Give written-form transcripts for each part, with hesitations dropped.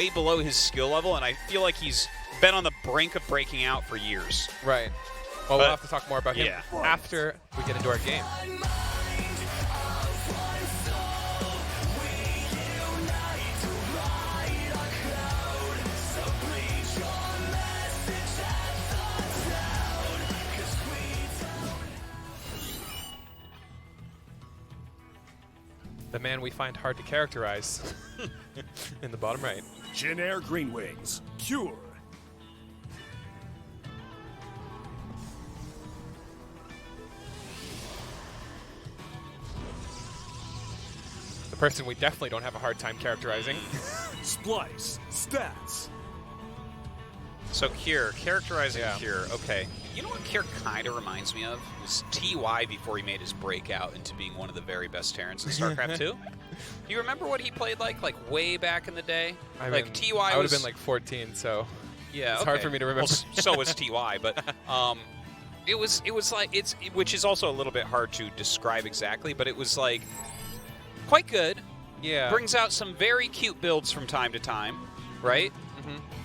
way below his skill level, and I feel like he's been on the brink of breaking out for years. Right. Well, we'll have to talk more about him yeah. after we get into our game. The man we find hard to characterize in the bottom right. Jin Air Green Wings, Cure. The person we definitely don't have a hard time characterizing. Splice, Stats. So Cure, characterizing Yeah. Cure, okay. You know what Cure kind of reminds me of? It was TY before he made his breakout into being one of the very best Terrans in StarCraft 2. Do you remember what he played like way back in the day? I like mean, TY I would was have been like 14, so yeah, it's hard for me to remember. Well, so was TY, but it was like which is also a little bit hard to describe exactly, but it was like quite good. Yeah. Brings out some very cute builds from time to time, right?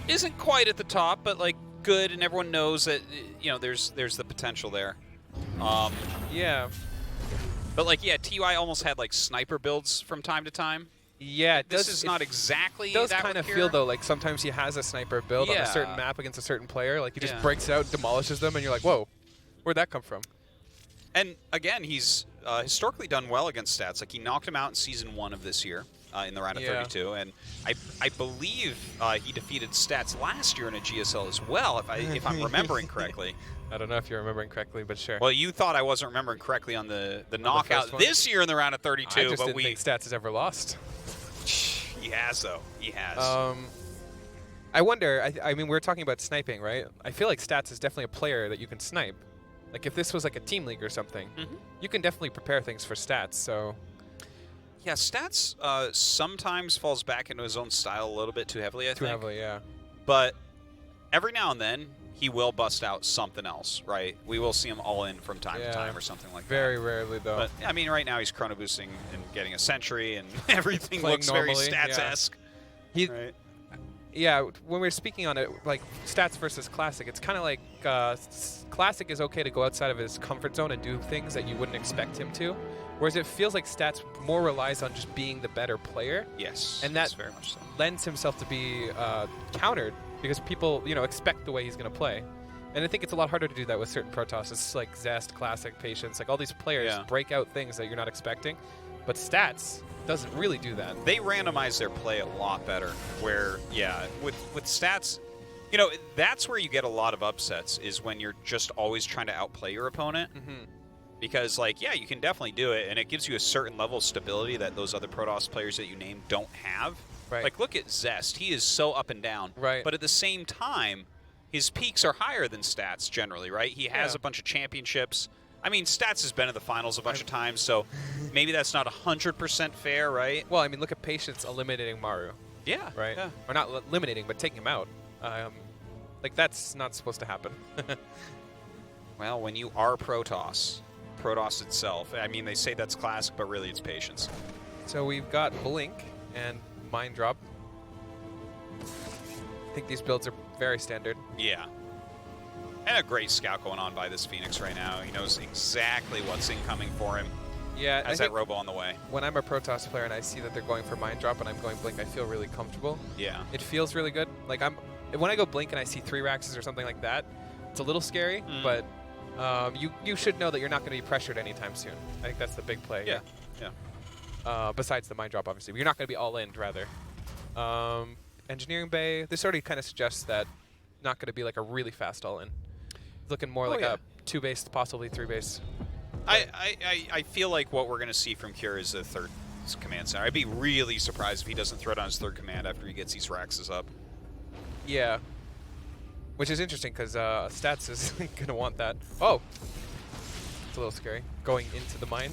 Isn't quite at the top, but like good, and everyone knows that there's the potential there. Yeah. But like TY almost had like sniper builds from time to time. Yeah, This is not exactly. It does that kind with of Cure. feel though like sometimes he has a sniper build on a certain Yeah. map against a certain player. Like he just Yeah. breaks out, demolishes them, and you're like, whoa, where'd that come from? And again, he's historically done well against Stats. Like he knocked him out in Season 1 of this year in the round of 32, and I believe he defeated Stats last year in a GSL as well, if I'm remembering correctly. I don't know if you're remembering correctly, but sure. Well, you thought I wasn't remembering correctly on the knockout one? this year in the round of 32, I just but didn't think Stats has ever lost. He has though. He has. I wonder. I mean, we're talking about sniping, right? I feel like Stats is definitely a player that you can snipe. Like if this was like a team league or something, you can definitely prepare things for Stats. So yeah, Stats sometimes falls back into his own style a little bit too heavily. I think. too heavily, yeah. But every now and then he will bust out something else, right? We will see him all in from time to time or something like Very that. rarely though. But I mean, right now he's chrono boosting and getting a sentry, and everything Playing looks very normally, Stats-esque. He, right? Yeah, when we're speaking on it, like Stats versus Classic, it's kind of like Classic is okay to go outside of his comfort zone and do things that you wouldn't expect him to, whereas it feels like Stats more relies on just being the better player. Yes, and that very much so. lends himself to be countered because people, expect the way he's going to play. And I think it's a lot harder to do that with certain Protoss. It's like Zest, Classic, Patience, like all these players break out things that you're not expecting, but Stats doesn't really do that. They randomize their play a lot better. Where, with Stats, that's where you get a lot of upsets, is when you're just always trying to outplay your opponent. Because, you can definitely do it, and it gives you a certain level of stability that those other Protoss players that you named don't have. Right. Like, look at Zest. He is so up and down. Right. But at the same time, his peaks are higher than Stats generally, right? He has a bunch of championships. I mean, Stats has been in the finals a bunch of times, so maybe that's not 100% fair, right? Well, I mean, look at Patience eliminating Maru. Yeah. Right? Yeah. Or not eliminating, but taking him out. Like, that's not supposed to happen. Well, when you are Protoss itself, I mean, they say that's Classic, but really it's Patience. So we've got Blink and Mind Drop. I think these builds are very standard. Yeah. And a great scout going on by this Phoenix right now. He knows exactly what's incoming for him. Yeah, Has that Robo on the way. When I'm a Protoss player and I see that they're going for Mind Drop and I'm going Blink, I feel really comfortable. Yeah. It feels really good. Like when I go Blink and I see 3 Raxes or something like that, it's a little scary, but you should know that you're not going to be pressured anytime soon. I think that's the big play. Yeah. Here. Yeah. Besides the Mind Drop, obviously. But you're not going to be all in, rather. Engineering Bay, this already kind of suggests that not going to be like a really fast all in. Looking more like a 2-base, possibly 3-base. I feel like what we're going to see from Cure is a third command center. I'd be really surprised if he doesn't throw down his third command after he gets these Raxes up. Yeah. Which is interesting because Stats is going to want that. Oh! It's a little scary. Going into the mine.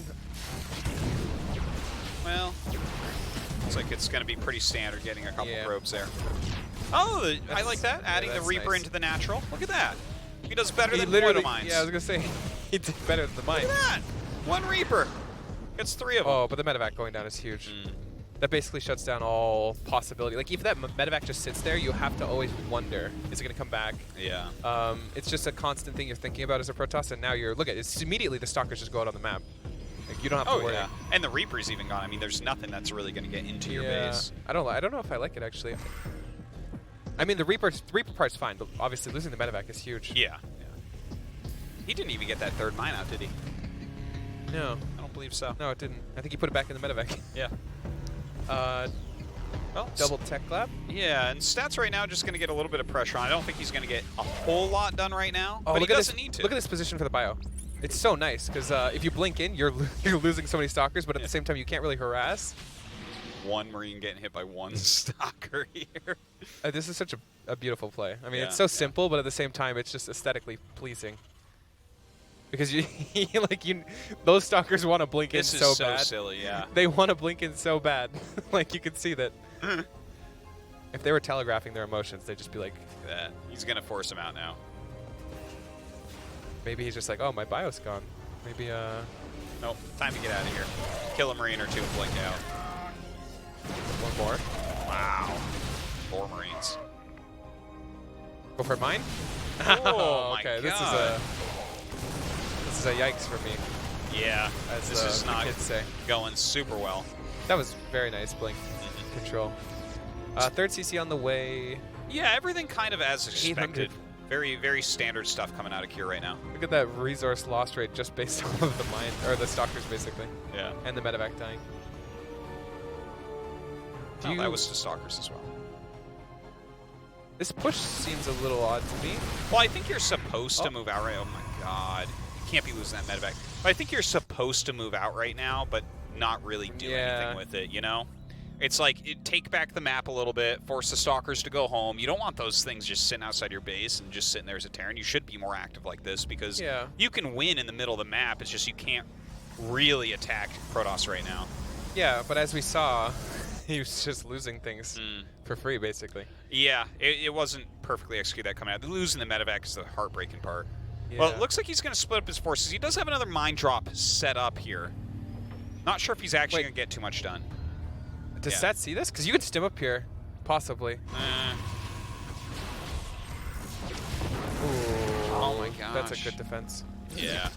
Well, looks like it's going to be pretty standard getting a couple probes there. Oh, I like that. Adding the Reaper into the natural. Look at that. He does better than literally, Void Mines. Yeah, I was going to say, he did better than the mine. Look at that. 1 Reaper. Gets 3 of them. Oh, but the medevac going down is huge. that basically shuts down all possibility. Like, if that medevac just sits there, you have to always wonder, is it going to come back? Yeah. It's just a constant thing you're thinking about as a Protoss, and now look at it, it's immediately the Stalkers just go out on the map. Like, you don't have to worry. Yeah. And the Reaper's even gone. I mean, there's nothing that's really going to get into your base. I don't know if I like it, actually. I mean, the Reaper part's fine, but obviously losing the medevac is huge. Yeah. He didn't even get that third mine out, did he? No. I don't believe so. No, it didn't. I think he put it back in the medevac. Yeah. Well, double tech lab. Yeah, and Stats right now just going to get a little bit of pressure on. I don't think he's going to get a whole lot done right now, but he doesn't need to. Look at this position for the bio. It's so nice, because if you blink in, you're losing so many Stalkers, but at the same time, you can't really harass. One Marine getting hit by one Stalker here. This is such a beautiful play. I mean, it's so simple, but at the same time, it's just aesthetically pleasing. Because those Stalkers want to blink in so bad. This is so silly, yeah. They want to blink in so bad. Like, you can see that. If they were telegraphing their emotions, they'd just be like, that. He's going to force him out now. Maybe he's just like, oh, my bio's gone. Maybe, Nope, time to get out of here. Kill a Marine or two and blink out. One more. Wow. 4 Marines. Go for mine? Oh, okay, my God. This is a yikes for me. Yeah, as this is not kids say. Going super well. That was very nice blink control. Third CC on the way. Yeah, everything kind of as expected. 800. Very, very standard stuff coming out of Cure right now. Look at that resource loss rate just based off of the mine, or the Stalkers basically. Yeah. And the medevac dying. That was the Stalkers as well. This push seems a little odd to me. Well, I think you're supposed to move out right. Oh my God. You can't be losing that medevac. But I think you're supposed to move out right now, but not really do anything with it, you know? It's like, take back the map a little bit, force the Stalkers to go home. You don't want those things just sitting outside your base and just sitting there as a Terran. You should be more active like this because you can win in the middle of the map. It's just you can't really attack Protoss right now. Yeah, but as we saw, he was just losing things for free, basically. Yeah, it wasn't perfectly executed that coming out. Losing the medevac is the heartbreaking part. Yeah. Well, it looks like he's going to split up his forces. He does have another mine drop set up here. Not sure if he's actually going to get too much done. Does Sat see this? Because you could stim up here, possibly. Oh my gosh. That's a good defense. Yeah.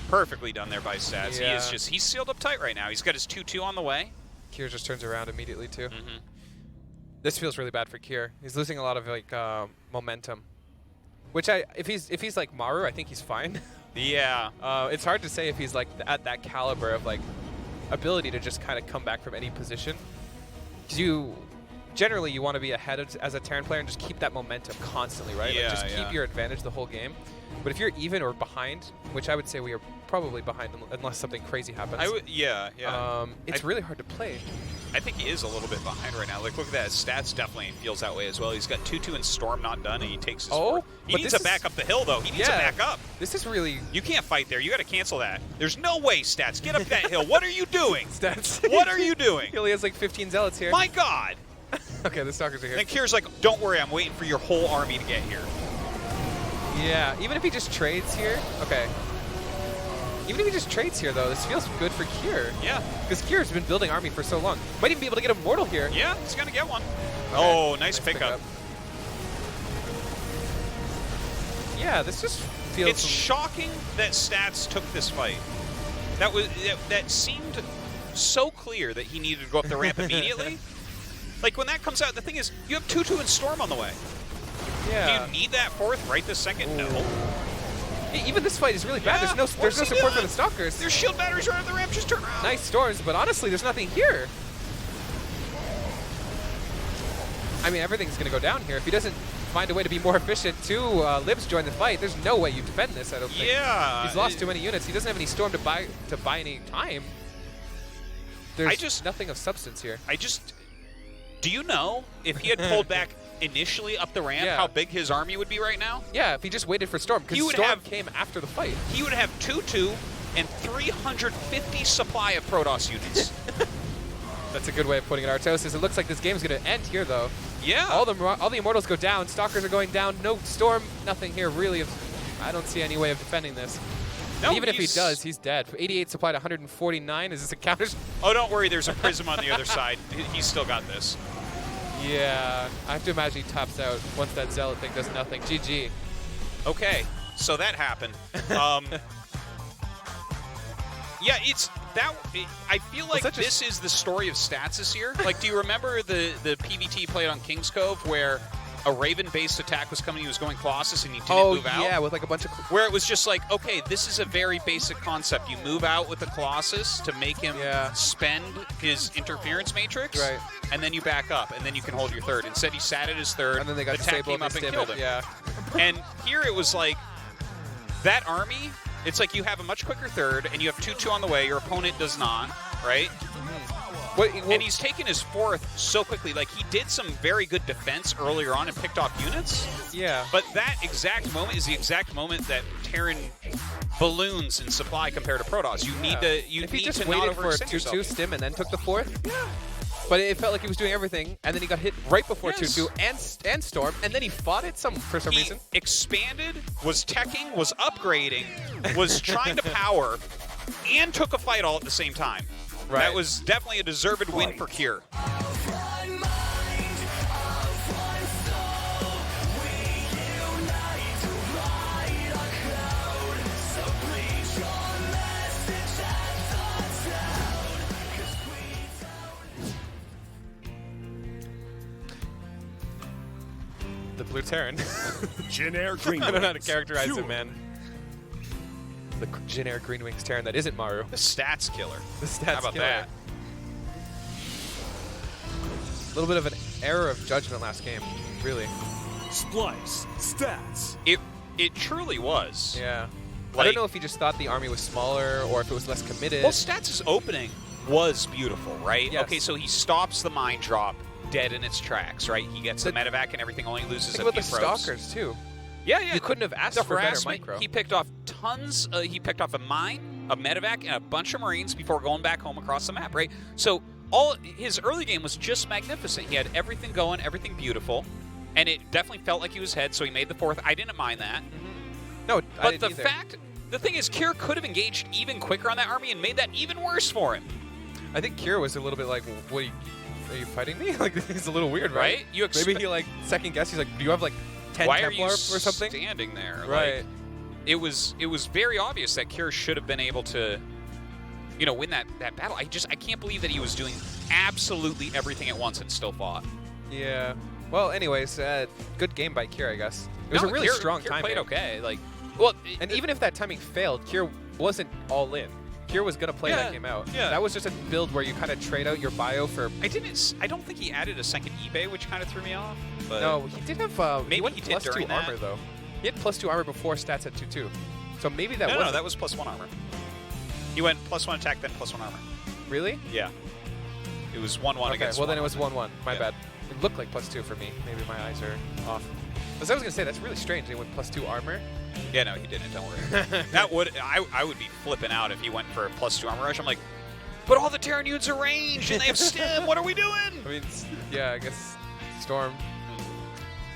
Perfectly done there by Stats. Yeah. He's sealed up tight right now. He's got his 2-2 on the way. Kier just turns around immediately too. This feels really bad for Kier. He's losing a lot of like momentum. Which if he's like Maru, I think he's fine. Yeah. It's hard to say if he's like at that caliber of like ability to just kind of come back from any position. Because generally you want to be ahead as a Terran player and just keep that momentum constantly, right? Yeah, like just keep your advantage the whole game. But if you're even or behind, which I would say we are probably behind unless something crazy happens. It's really hard to play. I think he is a little bit behind right now. Like, look at that. His stats definitely feels that way as well. He's got 2-2 and Storm not done, and he takes his forward. He needs to back up the hill, though. He needs to back up. This is really... You can't fight there. You got to cancel that. There's no way, Stats. Get up that hill. What are you doing? Stats. What are you doing? He only has like 15 zealots here. My God. Okay, the Stalkers are here. And Kier's like, don't worry. I'm waiting for your whole army to get here. Yeah, even if he just trades here. Okay. Even if he just trades here, though, this feels good for Kier. Yeah. Because Kier's been building army for so long. Might even be able to get a mortal here. Yeah, he's going to get one. Okay. Oh, nice pickup. Yeah, this just feels... It's shocking that Stats took this fight. That seemed so clear that he needed to go up the ramp immediately. Like, when that comes out, the thing is, you have 2-2 and Storm on the way. Yeah. Do you need that fourth right this second? No. Even this fight is really bad. There's no support for the Stalkers. There's shield batteries right on the ramp. Just turn around. Nice storms, but honestly, there's nothing here. I mean, everything's going to go down here. If he doesn't find a way to be more efficient, Libs join the fight. There's no way you defend this, I don't think. Yeah. He's lost too many units. He doesn't have any storm to buy any time. There's nothing of substance here. Do you know if he had pulled back initially up the ramp, how big his army would be right now? Yeah, if he just waited for Storm, because Storm came after the fight. He would have 2-2 and 350 supply of Protoss units. That's a good way of putting it, Artosis. It looks like this game's going to end here, though. Yeah. All the Immortals go down. Stalkers are going down. No Storm, nothing here, really. I don't see any way of defending this. No, Even if he does, he's dead. 88 supplied 149. Is this a counter? Oh, don't worry. There's a prism on the other side. He's still got this. Yeah, I have to imagine he tops out once that Zealot thing does nothing. GG. Okay, so that happened. Yeah, it's that. I feel like this is the story of stats this year. Like, do you remember the PvT played on King's Cove where a Raven-based attack was coming, he was going Colossus, and he didn't move out? Oh, yeah, with like a bunch of... Where it was just like, okay, this is a very basic concept. You move out with the Colossus to make him spend his interference matrix, right, and then you back up, and then you can hold your third. Instead, he sat at his third, and then they got the attack came up and killed him. Yeah. And here it was like, that army, it's like you have a much quicker third, and you have 2-2 on the way. Your opponent does not, right? And he's taken his fourth so quickly. Like, he did some very good defense earlier on and picked off units. Yeah. But that exact moment is the exact moment that Terran balloons in supply compared to Protoss. You need to if he need just to waited not for a overextend 2-2 yourself. stim and then took the fourth. Yeah. But it felt like he was doing everything, and then he got hit right before 2-2 and Storm, and then he fought it for some reason. Expanded, was teching, was upgrading, was trying to power, and took a fight all at the same time. Right. That was definitely a deserved win for Cure. The Blue Terran. Jin-Air Green I don't know how to Wings. characterize Pure. it, man. The Jin-Air Green Wings Terran that isn't Maru. The stats killer. The stats How about killer. that? A little bit of an error of judgment last game, really. Splice. Stats. It truly was. Yeah. I Like- don't know if he just thought the army was smaller or if it was less committed. Well, Stats' opening was beautiful, right? Yes. Okay, so he stops the mine drop dead in its tracks, right? He gets the But- medevac and everything, only loses Think a about few the probes. Stalkers, too. Yeah, yeah. You couldn't have asked the for better harassment, micro. he picked off tons. He picked off a mine, a medevac, and a bunch of Marines before going back home across the map, right? So all his early game was just magnificent. He had everything going, everything beautiful, and it definitely felt like he was ahead. So he made the fourth. I didn't mind that. No, I But didn't the either. the thing is, Kier could have engaged even quicker on that army and made that even worse for him. I think Kira was a little bit like, "What are you fighting me?" Like, this is a little weird, right? Right? Maybe he like second guess. He's like, "Do you have like 10 Why are Templar you or something?" standing there? Right. Like, it was very obvious that Kier should have been able to, win that battle. I can't believe that he was doing absolutely everything at once and still fought. Yeah. Well, anyways, good game by Kira, I guess. It was a really strong Kier timing. played okay. Like, well, And even if that timing failed, Kira wasn't all in. Kira was gonna play that game out. Yeah. That was just a build where you kind of trade out your bio for. I don't think he added a second eBay, which kind of threw me off. But No, he did have. maybe went he did plus during 2 that. armor though. He had plus 2 armor before stats at 2/2. So maybe that no, was. that was +1 armor. He went +1 attack, then +1 armor. Really? Yeah. It was 1-1 Okay. against. Well, then it was 1-1. 1/1. My Yeah. bad. It looked like plus 2 for me. Maybe my eyes are off. As I was gonna say, that's really strange. They went plus 2 armor. Yeah, no, he didn't. Don't worry. That would I would be flipping out if he went for a +2 armor rush. I'm like, but all the Terran units are ranged and they have stim. What are we doing? I mean, yeah, I guess Storm.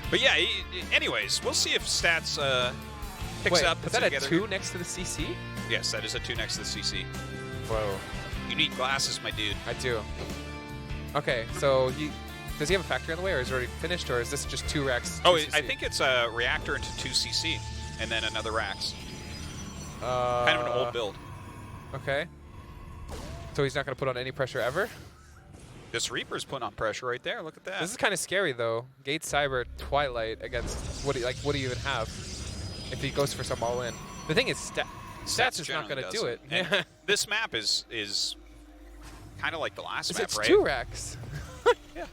But yeah. Anyways, we'll see if stats picks Wait, up. is puts that it a together 2 here. next to the CC? Yes, that is a 2 next to the CC. Whoa. You need glasses, my dude. I do. Okay, so does he have a factory on the way, or is it already finished, or is this just 2 racks? Oh, 2 I CC? think it's a reactor into 2 CC, and then another racks. Kind of an old build. Okay. So he's not going to put on any pressure ever? This Reaper's putting on pressure right there. Look at that. This is kind of scary, though. Gate Cyber, Twilight against what do you even have if he goes for some all-in? The thing is, Stats is not generally going to do it. doesn't. And Yeah. this map is kind of like the last map, It's right? 2 racks. Yeah.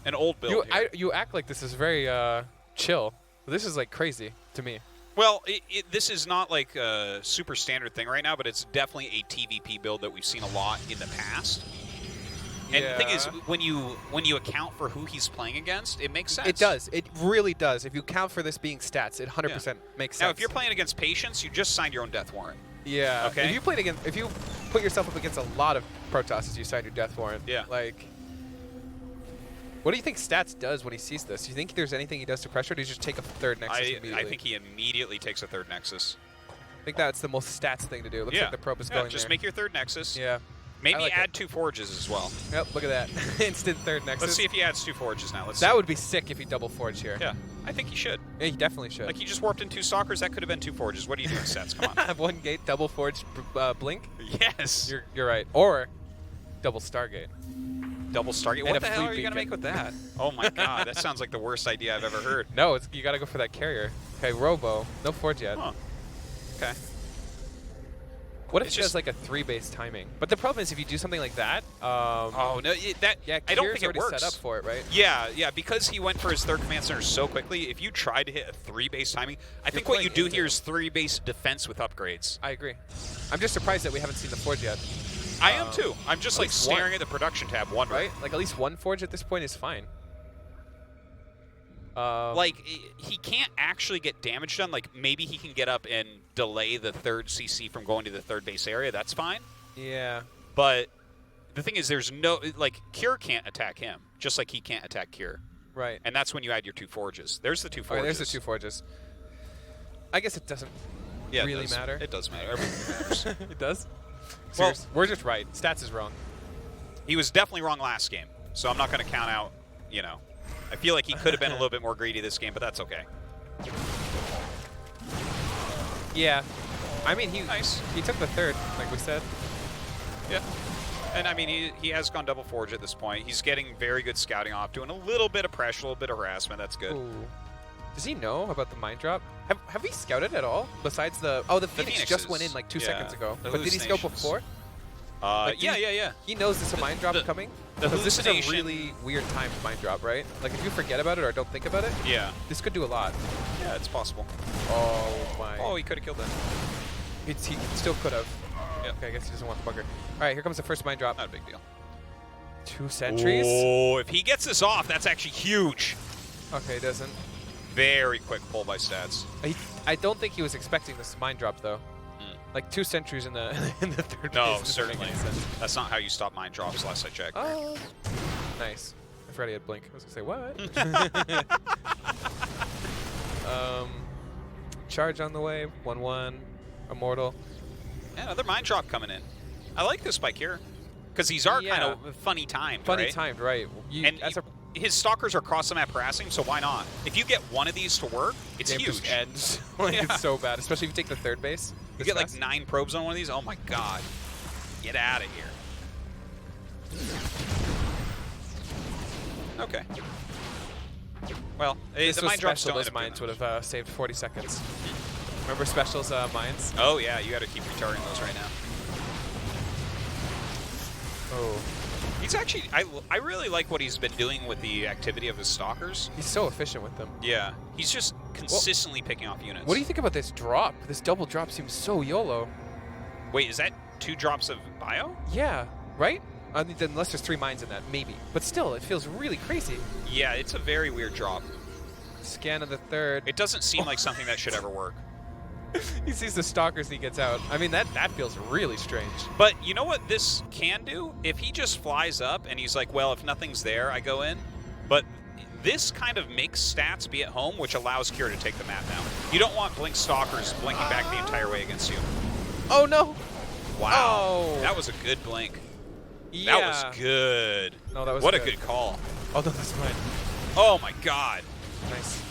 An old build. here. You act like this is very chill. This is like crazy to me. Well, this is not like a super standard thing right now, but it's definitely a TVP build that we've seen a lot in the past. And the thing is, Yeah. when you account for who he's playing against, it makes sense. It does. It really does. If you count for this being stats, it 100% makes sense. Now, if you're playing against Patience, you just signed your own death warrant. Yeah. Okay. If you put yourself up against a lot of Protosses, you sign your death warrant. Yeah. Like, what do you think Stats does when he sees this? Do you think there's anything he does to pressure, or does he just take a third Nexus immediately? I think he immediately takes a third Nexus. think that's the most stats thing to do. Looks like the probe is going just there. make your third Nexus. Yeah. Maybe like add 2 forges as well. Yep, look at that. Instant third Nexus. Let's see if he adds 2 forges now. Let's see. That would be sick if he double forge here. Yeah, I think he should. Yeah, he definitely should. Like, he just warped in 2 Stalkers. That could have been 2 forges. What are you doing, Sets? Come on. Have 1 gate, double forge blink. Yes. You're right. Or double Stargate. Double Stargate. And What a the hell free are you going to beacon. make with that? Oh my god, that sounds like the worst idea I've ever heard. No, you got to go for that carrier. Okay, Robo. No forge yet. Huh. Okay. What if It's he has just- like a 3-base timing? But the problem is if you do something like that, Oh, no, yeah, I don't Kier's think it already works. set up for it, right? Yeah, because he went for his 3rd command center so quickly, if you tried to hit a 3-base timing, I think what you playing do here into is 3-base defense with upgrades. I agree. I'm just surprised that we haven't seen the forge yet. I am too. I'm just at like least staring one. at the production tab wondering. Right? Like at least 1 forge at this point is fine. Like, he can't actually get damage done. Like, maybe he can get up and delay the 3rd CC from going to the 3rd base area. That's fine. Yeah. But the thing is, there's no... Like, Cure can't attack him, just like he can't attack Cure. Right. And that's when you add your 2 forges. There's the 2 forges. Alright, there's the 2 forges. I guess it doesn't really it does. matter. It does matter. Everything matters. It does? Well- Serious. We're just right. Stats is wrong. He was definitely wrong last game, so I'm not going to count out, you know. I feel like he could have been a little bit more greedy this game, but that's okay. Yeah. I mean, Nice. he took the 3rd, like we said. Yeah. And, I mean, he has gone double forge at this point. He's getting very good scouting off, doing a little bit of pressure, a little bit of harassment. That's good. Ooh. Does he know about the mine drop? Have we scouted at all? Besides the... Oh, the Phoenix just Phoenixes. went in like 2 Yeah. seconds ago. The But did he scout hallucinations. before? Like, Yeah. He knows there's a mine drop the- coming? the Because this is a hallucination- really weird timed mine drop, right? Like, if you forget about it or don't think about it, Yeah. this could do a lot. Yeah, it's possible. Oh, my. Oh, he could have killed that. He still could have. Yeah. Okay, I guess he doesn't want the bunker. All right, here comes the first mine drop. Not a big deal. 2 sentries? Oh, if he gets this off, that's actually huge. Okay, he doesn't. Very quick pull by Stats. I don't think he was expecting this mine drop, though. Like 2 sentries in the in the 3rd No, base doesn't make certainly. any sense. That's not how you stop mine drops, last I checked. Oh, nice. I forgot he had blink. I was gonna say what? Charge on the way. 1/1. Immortal. Yeah, another mine drop coming in. I like this spike here. Because these are kind Yeah. of funny timed, Funny right? timed, right? And as a his stalkers are cross the map harassing, so why not? If you get one of these to work, it's game huge. just ends. Like, Yeah. it's so bad, especially if you take the 3rd base. You this get like fast. 9 probes on one of these. Oh my god. Get out of here. Okay. Well, This the was mine drops special. don't Those end up doing mines that would have saved 40 seconds. Remember specials mines? much. Oh yeah, you got to keep retargeting those right now. Oh. He's actually, I really like what he's been doing with the activity of his stalkers. He's so efficient with them. Yeah, he's just consistently picking off units. What do you think about this drop? This double drop seems so YOLO. Wait, is that 2 drops of bio? Yeah, right? I mean, unless there's 3 mines in that, maybe. But still, it feels really crazy. Yeah, it's a very weird drop. Scan of the 3rd. It doesn't seem like something that should ever work. He sees the stalkers he gets out. I mean, that feels really strange. But you know what this can do? If he just flies up and he's like, well, if nothing's there, I go in. But this kind of makes Stats be at home, which allows Kira to take the map now. You don't want Blink Stalkers blinking back the entire way against you. Oh, no. Wow. Oh. That was a good blink. Yeah. That was good. No, that was What good. a good call. Oh, no, that's mine. Oh, my God. Nice.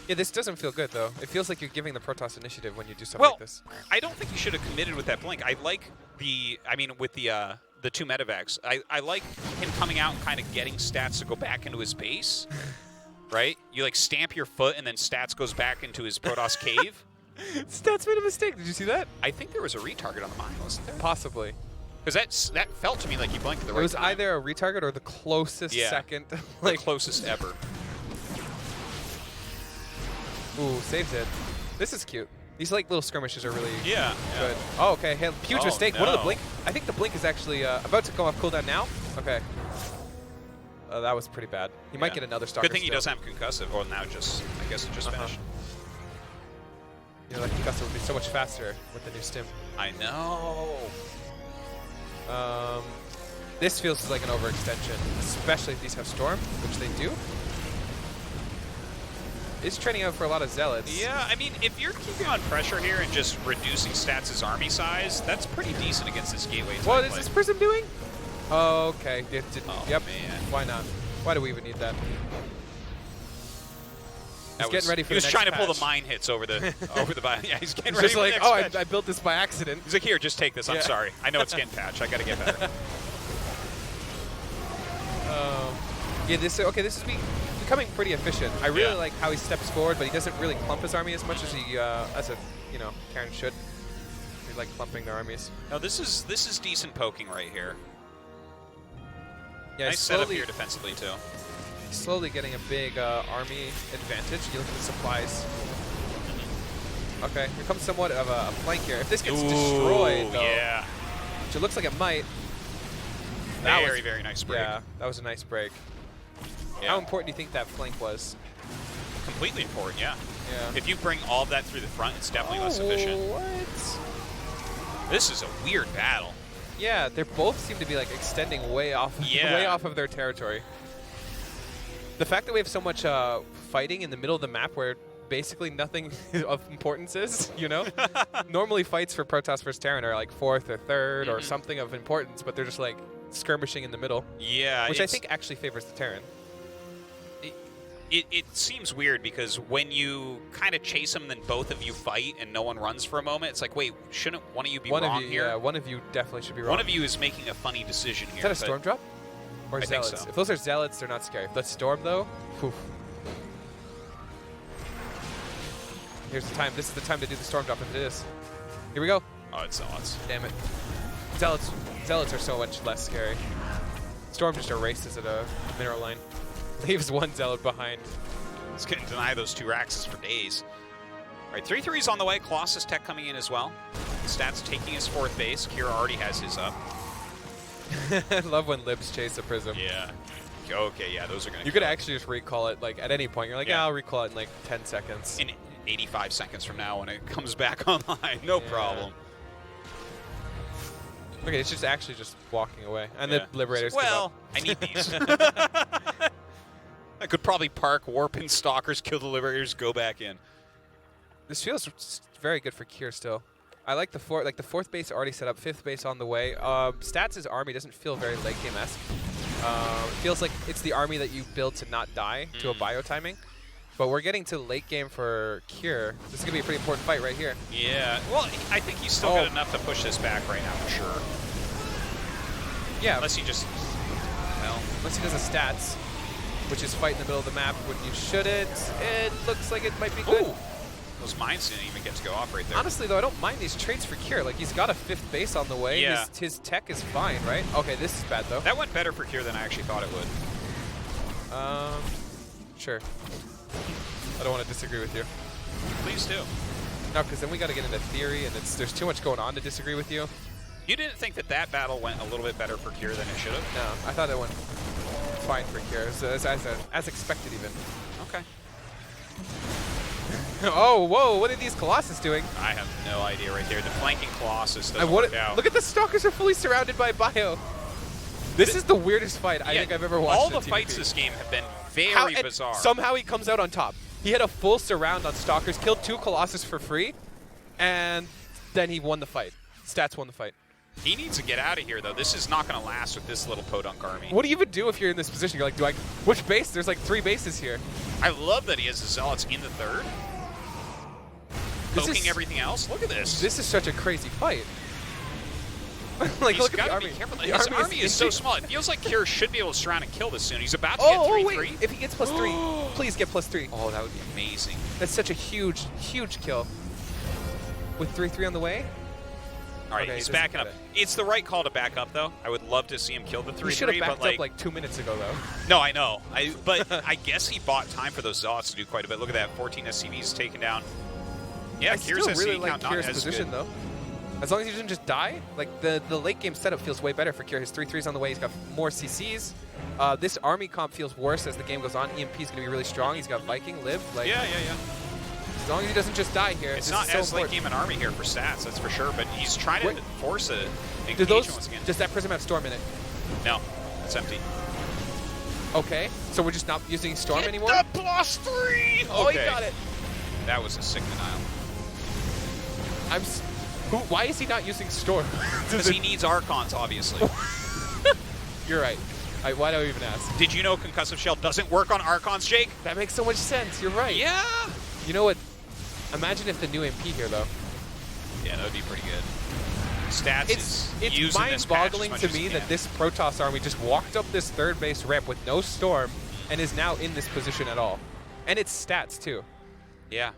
Yeah, this doesn't feel good, though. It feels like you're giving the Protoss initiative when you do stuff Well, like this. I don't think you should have committed with that blink. I like with the 2 medevacs, I like him coming out and kind of getting Stats to go back into his base, right? You like stamp your foot and then Stats goes back into his Protoss cave. Stats made a mistake. Did you see that? I think there was a retarget on the mine, wasn't there? Possibly. Because that felt to me like he blinked at the right It was time. either a retarget or the closest Yeah. second. the like, closest ever. ooh, saves it. This is cute. These like little skirmishes are really Yeah. good. Oh, okay. Hey, huge Oh, mistake. One of the no. blink. I think the blink is actually about to go off cooldown now. Okay. That was pretty bad. He might Yeah. get another stalker. Good thing he doesn't have concussive. Well, now just, I guess it just finished. You know, like concussive would be so much faster with the new stim. I know. This feels like an overextension, especially if these have storm, which they do. is training out for a lot of Zealots. Yeah, I mean, if you're keeping on pressure here and just reducing Stats' army size, that's pretty decent against this gateway type What is play. this Prism doing? Oh, okay. Oh, yep. man. Why not? Why do we even need that? He's getting ready for He the was next trying to pull patch. the mine hits over the yeah, he's getting He's ready just for like, the next oh, patch. I built this by accident. He's like, here, just take this. I'm Yeah. sorry. I know it's getting patched. I got to get better. Yeah, this is becoming pretty efficient. I really Yeah. like how he steps forward, but he doesn't really clump his army as much as he, Karen should. He like clumping their armies. No, this is decent poking right here. Yeah, Nice he's setup here defensively, too. slowly getting a big army advantage. You look at the supplies. Okay, here comes somewhat of a flank here. If this gets destroyed, though, yeah. which it looks like it might. Very nice break. Yeah, that was a nice break. Yeah. How important do you think that flank was? Completely important, yeah. Yeah. If you bring all of that through the front, it's definitely less efficient. What? This is a weird battle. Yeah, they both seem to be like extending way off, Yeah. way off of their territory. The fact that we have so much fighting in the middle of the map where basically nothing of importance is, you know? Normally fights for Protoss versus Terran are like 4th or 3rd or something of importance, but they're just like skirmishing in the middle. Yeah. Which I think actually favors the Terran. It seems weird because when you kind of chase them, then both of you fight and no one runs for a moment. It's like, wait, shouldn't one of you be wrong here? Yeah, one of you definitely should be wrong. One of you is making a funny decision here. Is that a storm drop? Or I think zealots? so. If those are zealots, they're not scary. If that's storm though, poof. Here's the time. This is the time to do the storm drop if it is. Here we go. Oh, it's Zealots. Damn it. Zealots are so much less scary. Storm just erases at a mineral line. Leaves one zealot behind. He's going to deny those 2 Raxes for days. All right, 3-3's on the way. Colossus Tech coming in as well. Stats taking his 4th base. Kira already has his up. I love when libs chase a prism. Yeah. Okay, yeah, those are going to You could actually just recall it like at any point. You're like, yeah, I'll recall it in like 10 seconds. in 85 seconds from now when it comes back online. No problem. Okay, it's just actually just walking away. And the Liberators give Well, up. I need these. I could probably park, warp in Stalkers, kill the Liberators, go back in. This feels very good for Kier still. I like the 4th base already set up, 5th base on the way. Stats' army doesn't feel very late game-esque. It feels like it's the army that you build to not die to a bio timing. But we're getting to late game for Kier. This is going to be a pretty important fight right here. Yeah, well, I think he's still got enough to push this back right now for sure. Yeah. Unless he just, well. Unless he does a stats, which is fight in the middle of the map when you shouldn't. It looks like it might be good. Ooh. Those mines didn't even get to go off right there. Honestly, though, I don't mind these traits for Kier. Like, he's got a 5th base on the way. Yeah. His tech is fine, right? Okay, this is bad, though. That went better for Kier than I actually thought it would. Sure. I don't want to disagree with you. Please do. No, because then we got to get into theory, and there's too much going on to disagree with you. You didn't think that battle went a little bit better for Kier than it should have? No, I thought it went fine for Kier, as expected even. Okay. Oh, whoa, what are these Colossus doing? I have no idea right there. The flanking Colossus doesn't work out. Look at the Stalkers are fully surrounded by bio. This is the weirdest fight I think I've ever watched. All the on fights TVP. this game have been very bizarre. Somehow he comes out on top. He had a full surround on Stalkers, killed 2 Colossus for free, and then he won the fight. Stats won the fight. He needs to get out of here, though. This is not going to last with this little podunk army. What do you even do if you're in this position? You're like, which base? There's like 3 bases here. I love that he has the Zealots in the 3rd. Poking everything else. Look at this. This is such a crazy fight. Like, He's look at got the to army. be careful. The His army is so inching. small. It feels like Kier should be able to surround and kill this soon. He's about to get 3-3. Wait. If he gets +3, please get +3. Oh, that would be amazing. That's such a huge, huge kill. With 3-3 on the way. All right, Okay, he's this is backing up. better. It's the right call to back up, though. I would love to see him kill the 3-3. He should have backed but up like 2 minutes ago, though. No, I know. But I guess he bought time for those Zealots to do quite a bit. Look at that. 14 SCVs taken down. Yeah, I Kier's still SCV really like count not Kier's as position, good. though. As long as he doesn't just die, like the late game setup feels way better for Kier. His 3-3's on the way. He's got more CCs. This army comp feels worse as the game goes on. EMP's going to be really strong. He's got Viking, Liv. Like, Yeah. as long as he doesn't just die here. It's this not is so as late important. game an army here for stats, that's for sure. But he's trying to force an Do engagement those, once again. does that Prism have Storm in it? No, it's empty. Okay, so we're just not using Storm anymore? The +3! Oh, Okay. he got it. That was a sick denial. Why is he not using Storm? Because he needs Archons, obviously. You're right. Why do I even ask? Did you know Concussive Shell doesn't work on Archons, Jake? That makes so much sense. You're right. Yeah. You know what? Imagine if the new MP here, though. Yeah, that would be pretty good. Stats It's mind-boggling to me that this Protoss army just walked up this third base ramp with no Storm and is now in this position at all. And it's stats, too. Yeah.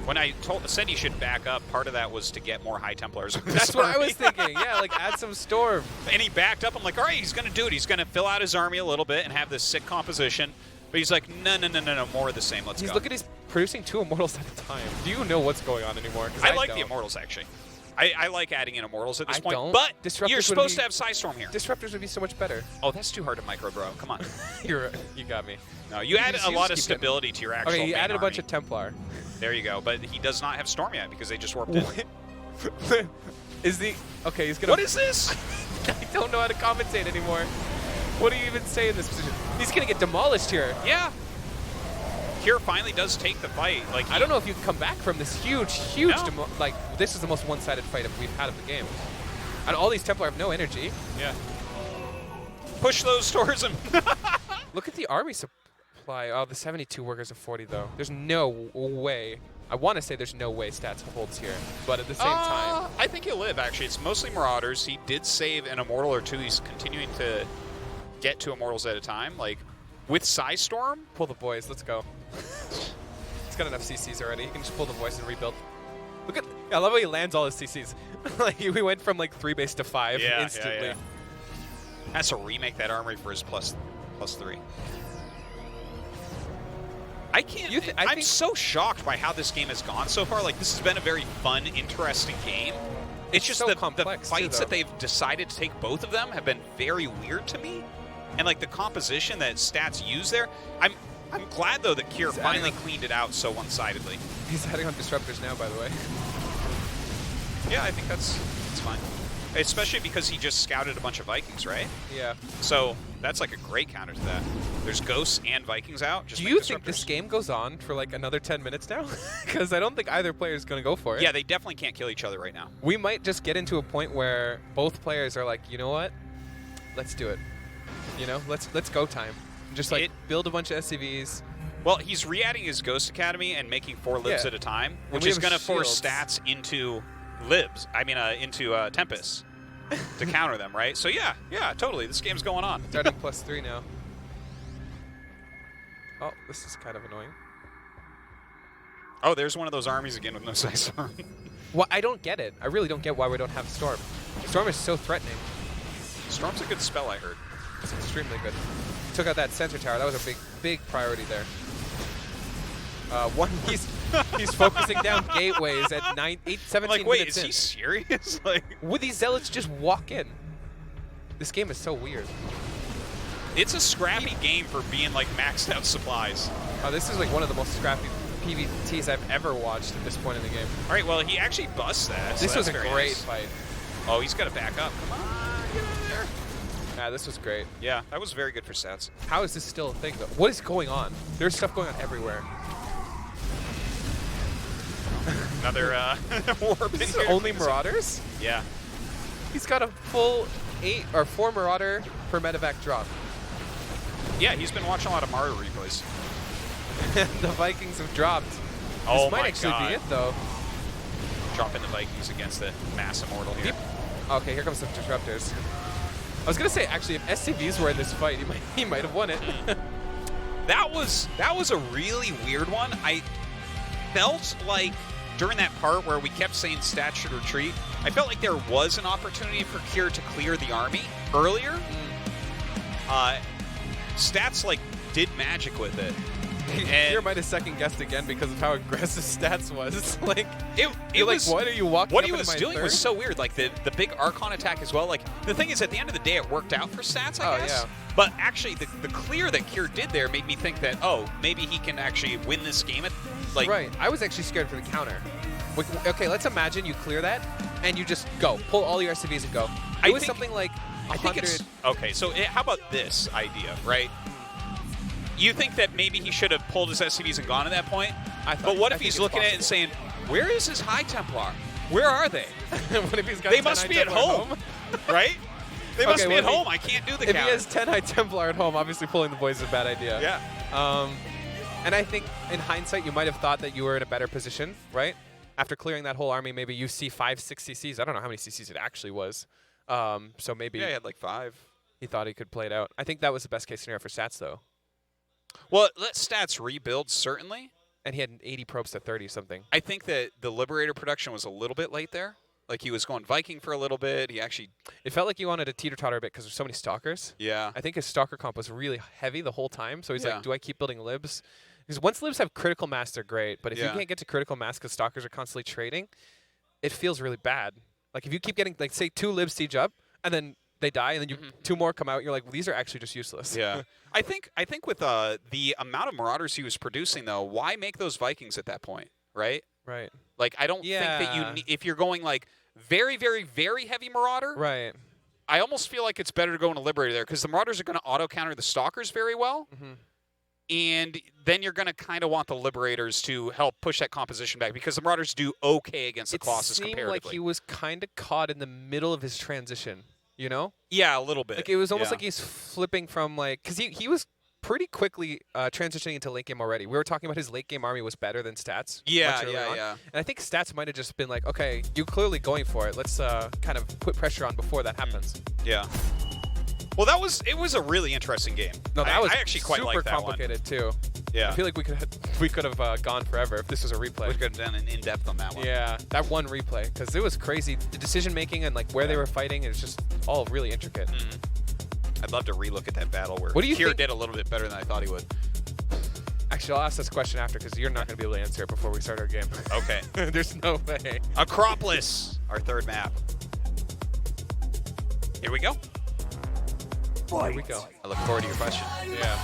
When I said he should back up, part of that was to get more High Templars. That's what I was thinking. Yeah, like add some Storm. And he backed up. I'm like, all right, he's going to do it. He's going to fill out his army a little bit and have this sick composition. But he's like, no, more of the same. Let's go. Look at he's producing 2 Immortals at a time. Do you know what's going on anymore? I like the Immortals, actually. I like adding in Immortals at this point. Don't. But Disruptors you're supposed to have Psystorm here. Disruptors would be so much better. Oh, that's too hard to micro, bro. Come on. You got me. No, you added a lot of stability to your actual Okay, he main added a bunch army. of Templar. There you go. But he does not have Storm yet because they just warped in. Okay, he's gonna... What is this? I don't know how to commentate anymore. What do you even say in this position? He's gonna get demolished here. Yeah. Kir finally does take the fight. Like I don't know if you can come back from this huge No. like this is the most one-sided fight we've had of the game. And all these Templar have no energy. Yeah. Push those towards him. Look at the army supply. Oh, the 72 workers of 40 though. There's no way. I want to say there's no way stats holds here, but at the same time, I think he'll live. Actually, it's mostly Marauders. He did save an Immortal or two. He's continuing to get 2 Immortals at a time. Like with Psystorm. pull the boys. Let's go. He's got enough CCs already. He can just pull the boys and rebuild. Look at. I love how he lands all his CCs. Like we went from like 3 base to 5 instantly. Yeah. Has to remake that armory for his +3. I can't. I'm so shocked by how this game has gone so far. Like this has been a very fun, interesting game. It's just so the complex, fights too, that they've decided to take both of them have been very weird to me, and like the composition that stats use there. I'm glad though that Kir finally cleaned it out so one-sidedly. He's heading on disruptors now, by the way. Yeah, I think that's fine. Especially because he just scouted a bunch of Vikings, right? Yeah. So that's like a great counter to that. There's Ghosts and Vikings out. Just Do make you disruptors. think this game goes on for like another 10 minutes now? Because I don't think either player is going to go for it. Yeah, they definitely can't kill each other right now. We might just get into a point where both players are like, you know what? Let's do it. You know, let's go time. Just like build a bunch of SCVs. Well, he's re-adding his Ghost Academy and making 4 libs at a time, which is going to force stats into libs. I mean, into Tempest to counter them, right? So yeah, totally. This game's going on. Starting +3 now. Oh, this is kind of annoying. Oh, there's one of those armies again with no Psystorm. Well, I don't get it. I really don't get why we don't have Storm. Storm is so threatening. Storm's a good spell, I heard. It's extremely good. Took out that sensor tower. That was a big priority there. He's focusing down gateways at 17 like, wait, minutes is in. he serious? Like, Would these zealots just walk in? This game is so weird. it's a scrappy game for being like maxed out supplies. Oh, this is like one of the most scrappy PvTs I've ever watched at this point in the game. All right, well, he actually busts that. This so was that's a very great nice. fight. Oh, he's got to back up. Come on, get in there. Yeah, this was great. Yeah, that was very good for stats. How is this still a thing, though? What is going on? There's stuff going on everywhere. Another warp in This is here. only Marauders? Yeah. He's got a full 4 Marauder per medevac drop. Yeah, he's been watching a lot of Mario replays. The Vikings have dropped. Oh This might my actually God. be it, though. Dropping the Vikings against the Mass Immortal here. Okay, here comes some disruptors. I was gonna say, actually, if SCVs were in this fight, he might have won it. That was a really weird one. I felt like during that part where we kept saying stats should retreat, I felt like there was an opportunity for Kir to clear the army earlier. Stats like did magic with it. Kir might have second guessed again because of how aggressive stats was. Like it was like, what are you walking? What up he into was my doing third? was so weird. Like the big Archon attack as well. Like the thing is, at the end of the day, it worked out for stats, I guess. Yeah. But actually, the clear that Kir did there made me think that maybe he can actually win this game. Right. I was actually scared for the counter. Okay, let's imagine you clear that and you just go pull all your SCVs and go. It was something like I think it's okay. So how about this idea, right? You think that maybe he should have pulled his SCVs and gone at that point? But what if he's looking at it and saying, "Where is his High Templar? Where are they? What if he's got They 10 must High be at Templar home, right? They must be at home. I can't do the If count." he has 10 High Templar at home, obviously pulling the boys is a bad idea. Yeah. And I think in hindsight, you might have thought that you were in a better position, right? After clearing that whole army, maybe you see 5, 6 CCs. I don't know how many CCs it actually was. So maybe he had like 5. He thought he could play it out. I think that was the best case scenario for Stats, though. Well, let Stats rebuild, certainly. And he had 80 probes to 30 something. I think that the Liberator production was a little bit late there. Like, he was going Viking for a little bit. He actually... It felt like he wanted to teeter-totter a bit because there's so many Stalkers. Yeah. I think his Stalker comp was really heavy the whole time. So he's like, do I keep building Libs? Because once Libs have critical mass, they're great. But if you can't get to critical mass because Stalkers are constantly trading, it feels really bad. Like, if you keep getting, like, say, 2 Libs siege up, and then they die, and then you 2 more come out, you're like, well, these are actually just useless. Yeah. I think with the amount of Marauders he was producing, though, why make those Vikings at that point, right? Right. Like, I don't think that if you're going, like, very, very, very heavy Marauder, right? I almost feel like it's better to go in a Liberator there because the Marauders are going to auto-counter the Stalkers very well. And then you're going to kind of want the Liberators to help push that composition back because the Marauders do okay against the Colossus comparatively. It seemed like he was kind of caught in the middle of his transition, you know? Yeah, a little bit. Like, it was almost like he's flipping from, like... Because he was pretty quickly transitioning into late game already. We were talking about his late game army was better than Stats. Yeah. And I think Stats might have just been like, okay, you're clearly going for it. Let's kind of put pressure on before that happens. Yeah. Well, it was a really interesting game. No, that was I actually quite super liked that complicated too. Yeah. I feel like we could have gone forever if this was a replay. We could have done an in-depth on that one. Yeah, that one replay because it was crazy. The decision making and like where they were fighting, it's just all really intricate. I'd love to relook at that battle where Kier did a little bit better than I thought he would. Actually, I'll ask this question after because you're not going to be able to answer it before we start our game. Okay. There's no way. Acropolis, our 3rd map. Here we go. Here we go. I look forward to your question. Yeah.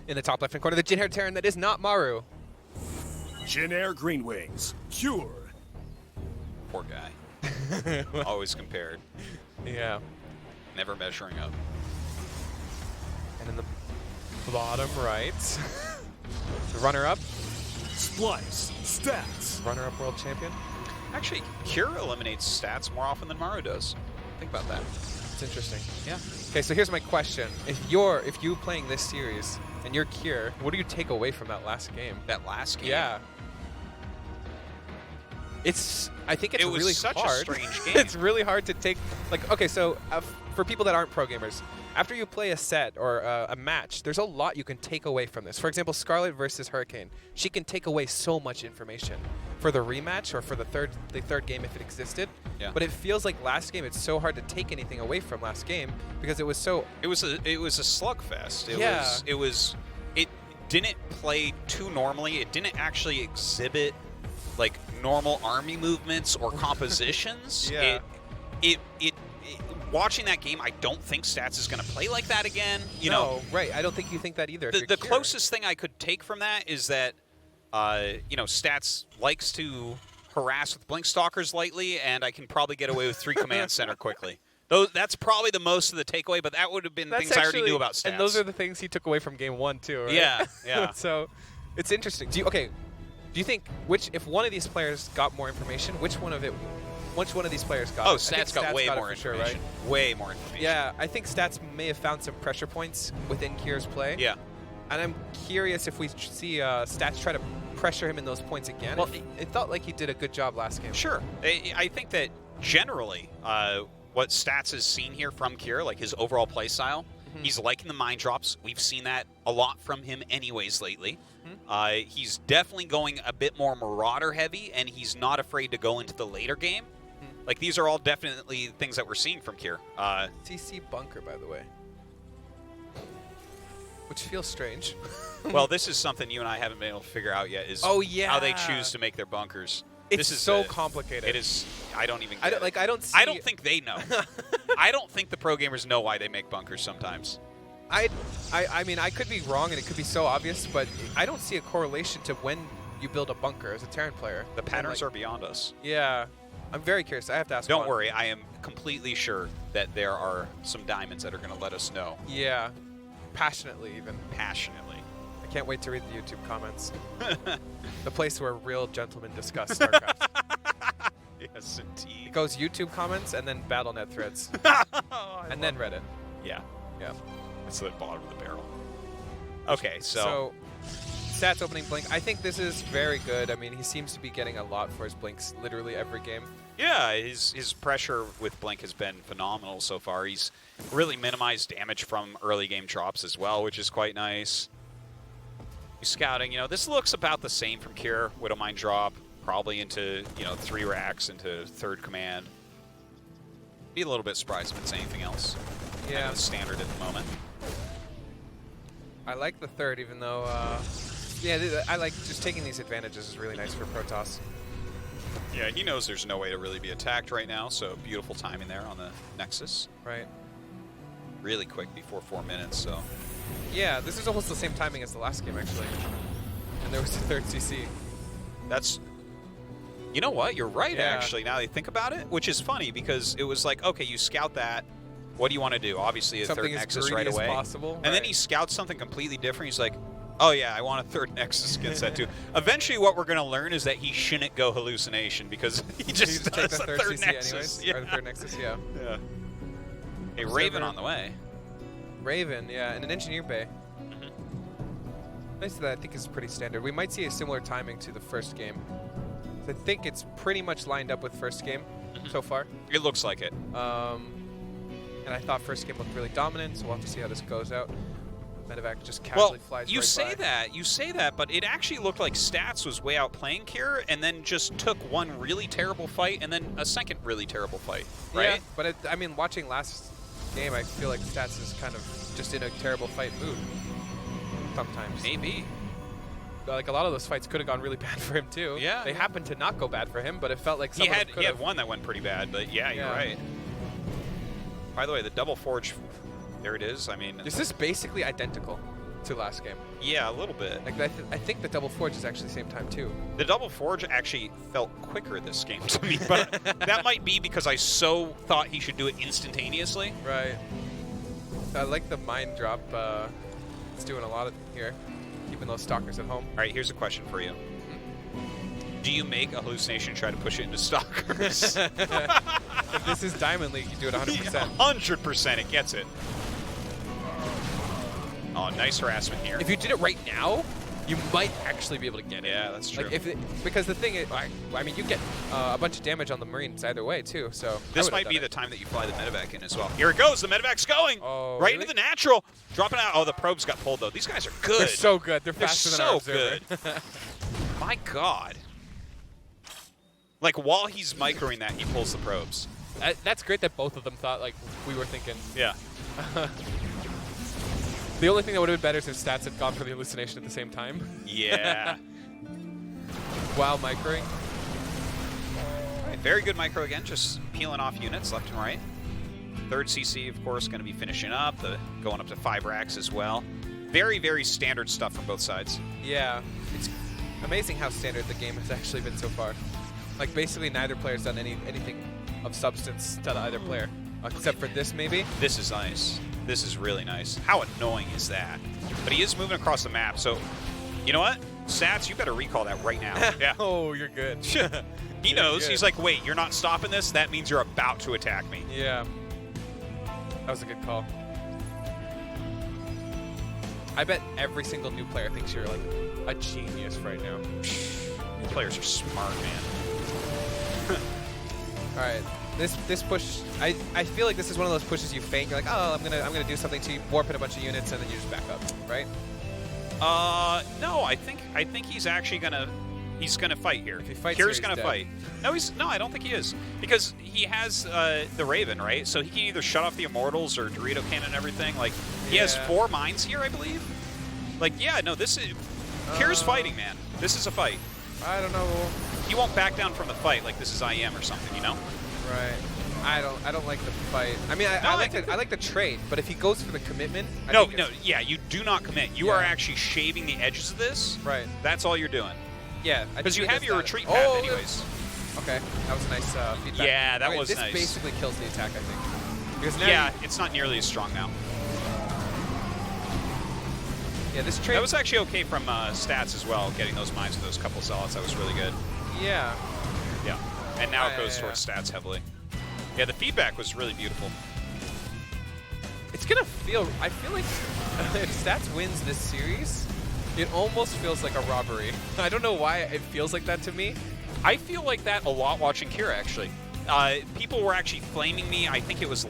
In the top left-hand corner, the Jin-Hair Terran that is not Maru. Jin Air Green Wings. Cure. Poor guy. Always compared. Yeah. Never measuring up. And in the bottom right, the runner-up. Splice. Stats. Runner-up world champion. Actually, Cure eliminates Stats more often than Maru does. Think about that. It's interesting. Yeah. Okay, so here's my question. If you playing this series and you're Cure, what do you take away from that last game? That last game? Yeah. I think it's really such hard. a strange game. It's really hard to take, like, okay, so for people that aren't pro gamers, after you play a set or a match, there's a lot you can take away from this. For example, Scarlet versus Hurricane. She can take away so much information for the rematch or for the third game if it existed. Yeah. But it feels like last game, it's so hard to take anything away from last game because it was so... It was a slugfest. It didn't play too normally. It didn't actually exhibit like normal army movements or compositions. Yeah. Watching that game, I don't think Stats is going to play like that again. You no, know, right. I don't think you think that either. The closest thing I could take from that is that, Stats likes to harass with Blink Stalkers lightly, and I can probably get away with 3 command center quickly. That's probably the most of the takeaway, but that would have been things I already knew about Stats. And those are the things he took away from game 1 too, right? Yeah. So it's interesting. Do you think if one of these players got more information, which one of these players got it? Oh, Stats got way more information. Sure, right? Way more information. Yeah, I think Stats may have found some pressure points within Kier's play. Yeah. And I'm curious if we see Stats try to pressure him in those points again. Well, it felt like he did a good job last game. Sure. I think that generally what Stats has seen here from Kier, like his overall play style, he's liking the mind drops. We've seen that a lot from him anyways lately. He's definitely going a bit more Marauder heavy, and he's not afraid to go into the later game. Like, these are all definitely things that we're seeing from Kier. CC Bunker, by the way. Which feels strange. Well, this is something you and I haven't been able to figure out yet, is how they choose to make their bunkers. It's so complicated. It is. I don't even. Get I don't see. I don't think they know. I don't think the pro gamers know why they make bunkers sometimes. I mean, I could be wrong, and it could be so obvious, but I don't see a correlation to when you build a bunker as a Terran player. The patterns are beyond us. Yeah. I'm very curious. I have to ask. Don't worry. I am completely sure that there are some diamonds that are going to let us know. Yeah. Passionately, even. Passionately. I can't wait to read the YouTube comments. The place where real gentlemen discuss StarCraft. Yes, indeed. It goes YouTube comments and then BattleNet threads. And then Reddit. Yeah. Yeah. It's the bottom of the barrel. Okay, So, stats opening Blink. I think this is very good. I mean, he seems to be getting a lot for his Blinks literally every game. Yeah, his pressure with Blink has been phenomenal so far. He's really minimized damage from early game drops as well, which is quite nice. He's scouting. You know, this looks about the same from Cure. Widowmine drop, probably into, 3 racks into 3rd command. Be a little bit surprised if it's anything else. Yeah. Kind of the standard at the moment. I like the 3rd, even though, I like just taking these advantages is really nice for Protoss. Yeah, he knows there's no way to really be attacked right now, so beautiful timing there on the Nexus. Right. Really quick before 4 minutes, so. Yeah, this is almost the same timing as the last game, actually. And there was the 3rd CC. That's... You know what? You're right, Yeah. actually, now that I think about it, which is funny, because it was like, okay, you scout that. What do you want to do? Obviously, a Something 3rd as Nexus greedy right as away. possible, and then right. he scouts something completely different. He's like, oh, yeah, I want a 3rd Nexus against that, too. Eventually, what we're going to learn is that he shouldn't go hallucination, because he just take does the the 3rd 3rd CC Nexus. anyways. Or the 3rd Nexus, yeah. Yeah. Hey, Observer. Raven on the way. Raven, yeah, and an Engineer Bay. Nice that I think is pretty standard. We might see a similar timing to the first game. I think it's pretty much lined up with first game so far. It looks like it. And I thought first game looked really dominant, so we'll have to see how this goes out. Medevac just casually flies you right say by. you say that, but it actually looked like Stats was way outplaying Kier, and then just took one really terrible fight, and then a second really terrible fight, right? Yeah, but I mean, watching last game, I feel like Stats is kind of just in a terrible fight mood sometimes. Maybe. Like, a lot of those fights could have gone really bad for him, too. Yeah. They happened to not go bad for him, but it felt like He some had one that went pretty bad, but yeah, you're right. By the way, the Double Forge, there it is. I mean, this is basically identical to last game. Yeah, a little bit. Like, I think the Double Forge is actually the same time, too. The Double Forge actually felt quicker this game to me, but that might be because I so thought he should do it instantaneously. Right. I like the mine drop. It's doing a lot of here, keeping those stalkers at home. All right, here's a question for you. Do you make a hallucination and try to push it into stalkers? If this is Diamond League, you do it 100%. 100%, it gets it. Oh, nice harassment here. If you did it right now, you might actually be able to get it. Yeah, that's true. Like because the thing is, I mean, you get a bunch of damage on the Marines either way, too. So this might be the time that you fly the medevac in as well. Here it goes. The medevac's going. Oh, right really? into the natural. Dropping out. Oh, the probes got pulled, though. These guys are good. They're so good. They're faster than our so observer. good. My God. Like, while he's microing that, he pulls the probes. That's great that both of them thought like we were thinking. Yeah. The only thing that would have been better is if Stats had gone for the hallucination at the same time. Yeah. While microing. All right, very good micro again, just peeling off units left and right. 3rd CC, of course, going to be finishing up, going up to 5 racks as well. Very, very standard stuff from both sides. Yeah. It's amazing how standard the game has actually been so far. Like, basically neither player's done anything of substance to either player. Except for this, maybe? This is nice. This is really nice. How annoying is that? But he is moving across the map, so you know what? Stats, you better recall that right now. Yeah. Oh, you're good. He knows. He's like, wait, you're not stopping this? That means you're about to attack me. Yeah. That was a good call. I bet every single new player thinks you're like a genius right now. New players are smart, man. All right. This push, I feel like this is one of those pushes you feint. You're like, oh, I'm gonna do something to you, warp in a bunch of units, and then you just back up, right? No, I think he's actually gonna fight here. If he fights Kier's here, gonna he's fight. No, I don't think he is, because he has the Raven, right? So he can either shut off the Immortals or Dorito Cannon and everything. Like he has 4 mines here, I believe. Like, yeah, no, this is Kier's fighting, man. This is a fight. I don't know. He won't back down from the fight like this is IM or something, you know? Right. I don't like the fight. I mean, I like the trade, but if he goes for the commitment, yeah, you do not commit. You are actually shaving the edges of this. Right. That's all you're doing. Yeah. Because you have your retreat path anyways. Okay, that was nice feedback. Yeah, that was nice. This basically kills the attack, I think. Because now yeah, it's not nearly as strong now. Yeah, this trade... That was actually okay from stats as well, getting those mines with those couple zealots. That was really good. Yeah. Yeah. And now it goes towards stats heavily. Yeah, the feedback was really beautiful. It's going to feel... I feel like if stats wins this series, it almost feels like a robbery. I don't know why it feels like that to me. I feel like that a lot watching Kira, actually. People were actually flaming me. I think it was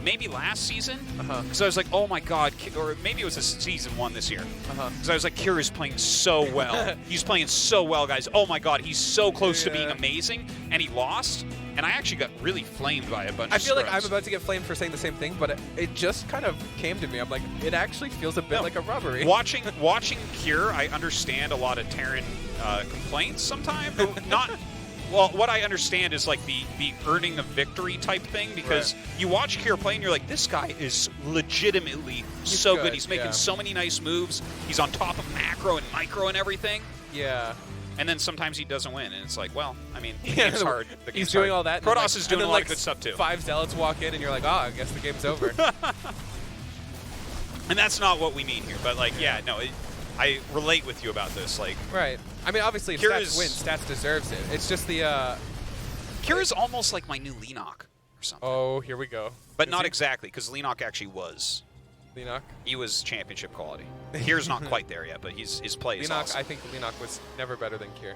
maybe last season. Because I was like, oh my god. Or maybe it was a season 1 this year. Because I was like, Kira's playing so well. He's playing so well, guys. Oh my god, he's so close to being amazing. And he lost. And I actually got really flamed by a bunch of I feel like scrubs. I'm about to get flamed for saying the same thing, but it just kind of came to me. I'm like, it actually feels a bit like a robbery. Watching Cure, I understand a lot of Terran complaints sometimes. Not... Well, what I understand is like the earning of victory type thing, because you watch Kira play and you're like, this guy is legitimately so good. He's making so many nice moves. He's on top of macro and micro and everything. Yeah. And then sometimes he doesn't win, and it's like, well, I mean, the game's hard. The game's He's doing hard. all that. Protoss is doing a lot of good stuff too. 5 zealots walk in, and you're like, oh, I guess the game's over. And that's not what we mean here, but like, yeah, no, I relate with you about this. Like, right. I mean, obviously, if Kira's, Stats win, Stats deserves it. It's just the... Kira's almost like my new Leenock or something. Oh, here we go. But not exactly, because Leenock actually was. Leenock? He was championship quality. Kira's not quite there yet, but his play is awesome. I think Leenock was never better than Kier.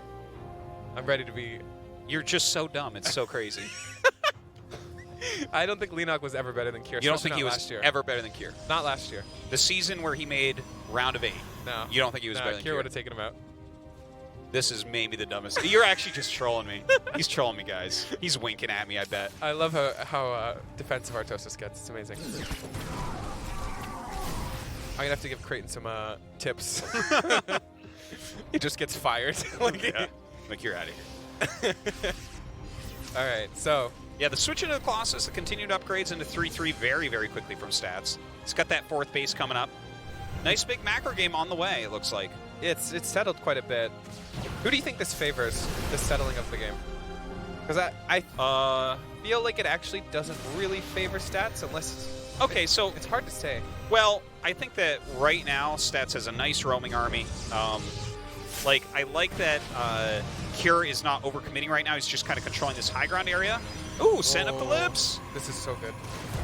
I'm ready to be... You're just so dumb. It's so crazy. I don't think Leenock was ever better than Kier. You don't think he was ever better than Kier? Not last year. The season where he made round of 8. No. You don't think he was better than Kier? Kier would have taken him out. This is maybe the dumbest. You're actually just trolling me. He's trolling me, guys. He's winking at me, I bet. I love how defensive Artosis gets. It's amazing. I'm going to have to give Creighton some tips. He just gets fired. Yeah. Like, you're out of here. All right, so... Yeah, the switch into the Colossus, the continued upgrades into 3-3 very, very quickly from stats. He's got that 4th base coming up. Nice big macro game on the way, it looks like. It's settled quite a bit. Who do you think this favors, the settling of the game? Because I feel like it actually doesn't really favor Stats unless... Okay, so... It's hard to say. Well, I think that right now, Stats has a nice roaming army. Like, I like that Cure is not overcommitting right now. He's just kind of controlling this high ground area. Ooh, setting up the libs. This is so good.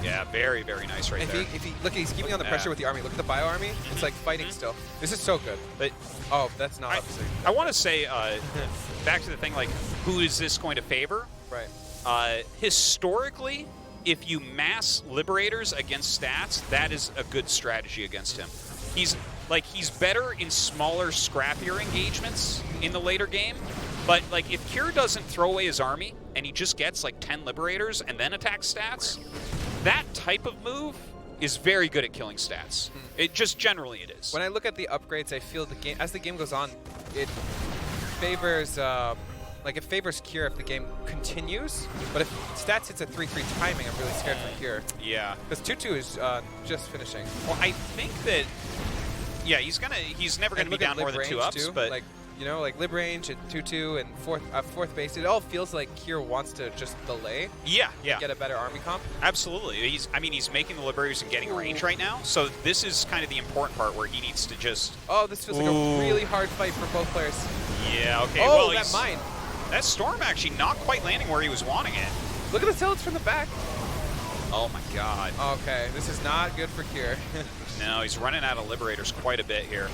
Yeah, very, very nice right there. Look, he's keeping on the pressure with the army. Look at the bio army. It's like fighting still. This is so good. But oh, that's not obviously. I want to say, back to the thing, like, who is this going to favor? Right. Historically, if you mass Liberators against Stats, that is a good strategy against him. He's better in smaller, scrappier engagements in the later game. But, like, if Cure doesn't throw away his army and he just gets, like, 10 Liberators and then attacks Stats, that type of move is very good at killing Stats. It just generally it is. When I look at the upgrades, I feel the game, as the game goes on, it favors, it favors Cure if the game continues. But if Stats hits a 3-3 timing, I'm really scared for Cure. Yeah. Because 2-2 is just finishing. Well, I think that, yeah, he's never going to be down more than 2 ups, too. but... Like, you know, like lib range and 2-2 and fourth base. It all feels like Kier wants to just delay. Yeah. Get a better army comp. Absolutely. He's making the Liberators and getting range right now. So this is kind of the important part where he needs to just... Oh, this feels like a really hard fight for both players. Yeah, okay. Oh, well, that mine. That Storm actually not quite landing where he was wanting it. Look at the zealots from the back. Oh my god. Okay, this is not good for Kier. No, he's running out of Liberators quite a bit here.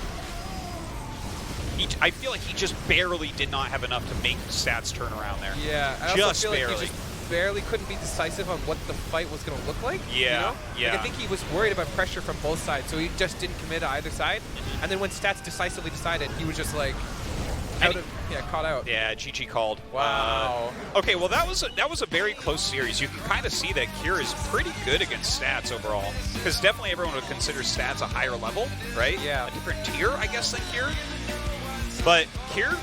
I feel like he just barely did not have enough to make Stats turn around there. Yeah, I just also feel barely. like he just barely couldn't be decisive on what the fight was going to look like. Yeah, you know? yeah. Like, I think he was worried about pressure from both sides, so he just didn't commit to either side. And then when Stats decisively decided, he was just like caught out. Yeah, GG called. Wow. Okay, well that was a very close series. You can kind of see that Kier is pretty good against Stats overall, because definitely everyone would consider Stats a higher level, right? Yeah. A different tier, I guess, than Kier. But Kier,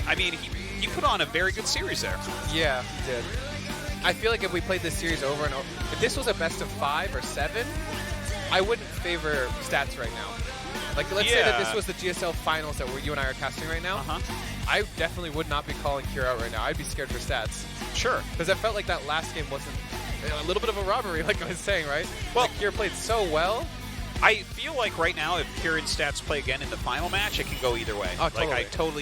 I mean, you put on a very good series there. Yeah, he did. I feel like if we played this series over and over, if this was a best of 5 or 7, I wouldn't favor stats right now. Like, let's say that this was the GSL finals that you and I are casting right now. I definitely would not be calling Kier out right now. I'd be scared for stats. Sure. Because I felt like that last game wasn't a little bit of a robbery, like I was saying, right? Well, like Kier played so well. I feel like right now, if Kieran's stats play again in the final match, it can go either way. Oh, totally. Like, I totally